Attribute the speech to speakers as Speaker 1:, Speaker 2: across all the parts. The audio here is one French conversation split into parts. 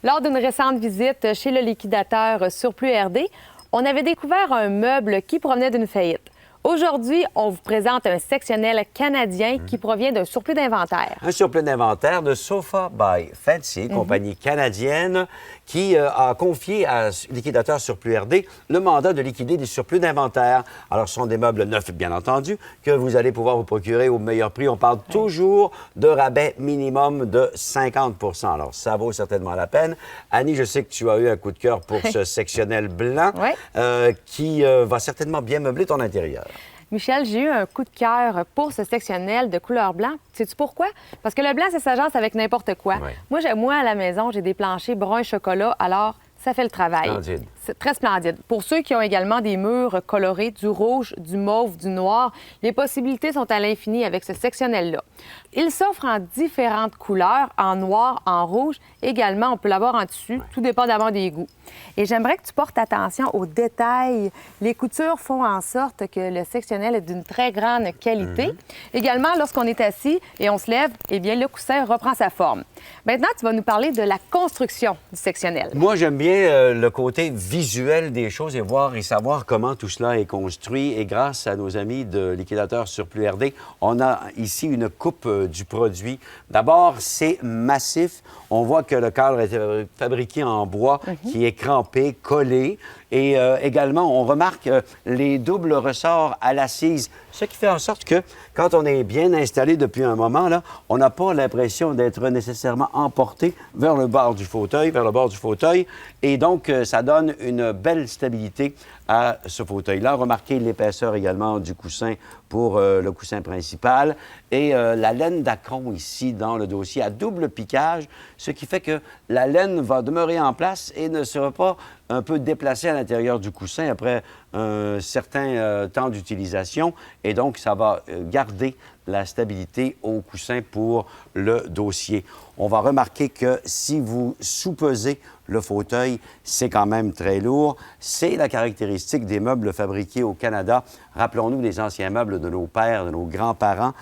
Speaker 1: Lors d'une récente visite chez le liquidateur Surplus RD, on avait découvert un meuble qui provenait d'une faillite. Aujourd'hui, on vous présente un sectionnel canadien qui provient d'un surplus d'inventaire.
Speaker 2: Un surplus d'inventaire de Sofa by Fancy, compagnie canadienne, qui a confié à Liquidateur Surplus RD le mandat de liquider des surplus d'inventaire. Alors, ce sont des meubles neufs, bien entendu, que vous allez pouvoir vous procurer au meilleur prix. On parle toujours de rabais minimum de 50 %. Alors, ça vaut certainement la peine. Annie, je sais que tu as eu un coup de cœur pour ce sectionnel blanc qui va certainement bien meubler ton intérieur.
Speaker 1: Michel, j'ai eu un coup de cœur pour ce sectionnel de couleur blanc. Sais-tu pourquoi? Parce que le blanc, ça s'agence avec n'importe quoi.
Speaker 2: Oui.
Speaker 1: Moi, à la maison, j'ai des planchers brun chocolat, alors ça fait le travail.
Speaker 2: Splendide.
Speaker 1: C'est très splendide. Pour ceux qui ont également des murs colorés, du rouge, du mauve, du noir, les possibilités sont à l'infini avec ce sectionnel-là. Il s'offre en différentes couleurs, en noir, en rouge. Également, on peut l'avoir en tissu, tout dépendamment des goûts. Et j'aimerais que tu portes attention aux détails. Les coutures font en sorte que le sectionnel est d'une très grande qualité. Également, lorsqu'on est assis et on se lève, eh bien, le coussin reprend sa forme. Maintenant, tu vas nous parler de la construction du sectionnel.
Speaker 2: Moi, j'aime bien le côté visuel des choses et voir et savoir comment tout cela est construit. Et grâce à nos amis de Liquidateur Surplus RD, on a ici une coupe du produit. D'abord, c'est massif. On voit que le cadre est fabriqué en bois qui est crampé, collé. Et également, on remarque les doubles ressorts à l'assise, ce qui fait en sorte que quand on est bien installé depuis un moment, là, on n'a pas l'impression d'être nécessairement emporté vers le bord du fauteuil, Et donc, ça donne une belle stabilité à ce fauteuil-là. Remarquez l'épaisseur également du coussin pour le coussin principal et la laine d'acron ici dans le dossier à double piquage, ce qui fait que la laine va demeurer en place et ne sera pas un peu déplacée à l'intérieur du coussin après un certain temps d'utilisation. Et donc, ça va garder la stabilité au coussin pour le dossier. On va remarquer que si vous soupesez le fauteuil, c'est quand même très lourd. C'est la caractéristique des meubles fabriqués au Canada. Rappelons-nous les anciens meubles de nos pères, de nos grands-parents,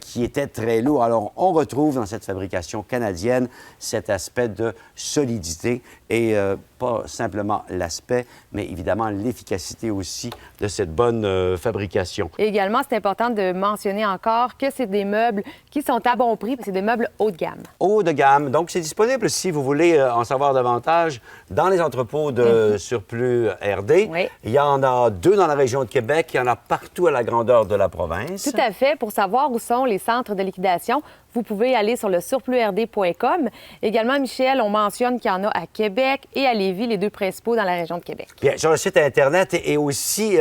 Speaker 2: qui étaient très lourds. Alors, on retrouve dans cette fabrication canadienne cet aspect de solidité et pas simplement l'aspect, mais évidemment l'efficacité aussi de cette bonne fabrication.
Speaker 1: Et également, c'est important de mentionner encore que c'est des meubles qui sont à bon prix, c'est des meubles haut de gamme.
Speaker 2: Haut de gamme. Donc, c'est disponible si vous voulez en savoir davantage dans les entrepôts de Surplus RD.
Speaker 1: Oui.
Speaker 2: Il y en a 2 dans la région de Québec. Il y en a partout à la grandeur de la province.
Speaker 1: Tout à fait. Pour savoir où sont les centres de liquidation, vous pouvez aller sur le surplusrd.com. Également, Michel, on mentionne qu'il y en a à Québec et à Lévis, les 2 principaux dans la région de Québec.
Speaker 2: Bien, sur le site Internet, et aussi,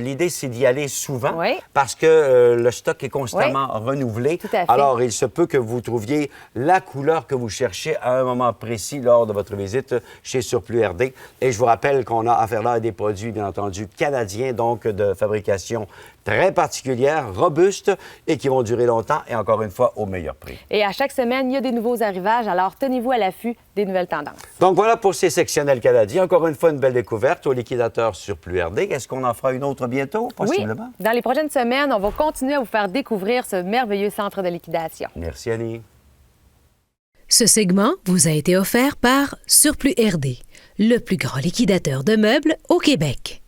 Speaker 2: l'idée, c'est d'y aller souvent parce que le stock est constamment renouvelé.
Speaker 1: Tout à fait.
Speaker 2: Alors, il se peut que vous trouviez la couleur que vous cherchez à un moment précis lors de votre visite chez Surplus RD. Et je vous rappelle qu'on a affaire là à des produits, bien entendu, canadiens, donc de fabrication très particulière, robuste et qui vont durer longtemps et encore une fois au meilleur prix.
Speaker 1: Et à chaque semaine, il y a des nouveaux arrivages, alors tenez-vous à l'affût des nouvelles tendances.
Speaker 2: Donc voilà pour ces sectionnels canadiens. Encore une fois, une belle découverte au Liquidateur Surplus RD. Est-ce qu'on en fera une autre bientôt, possiblement?
Speaker 1: Oui, dans les prochaines semaines, on va continuer à vous faire découvrir ce merveilleux centre de liquidation.
Speaker 2: Merci, Annie.
Speaker 3: Ce segment vous a été offert par Surplus RD, le plus grand liquidateur de meubles au Québec.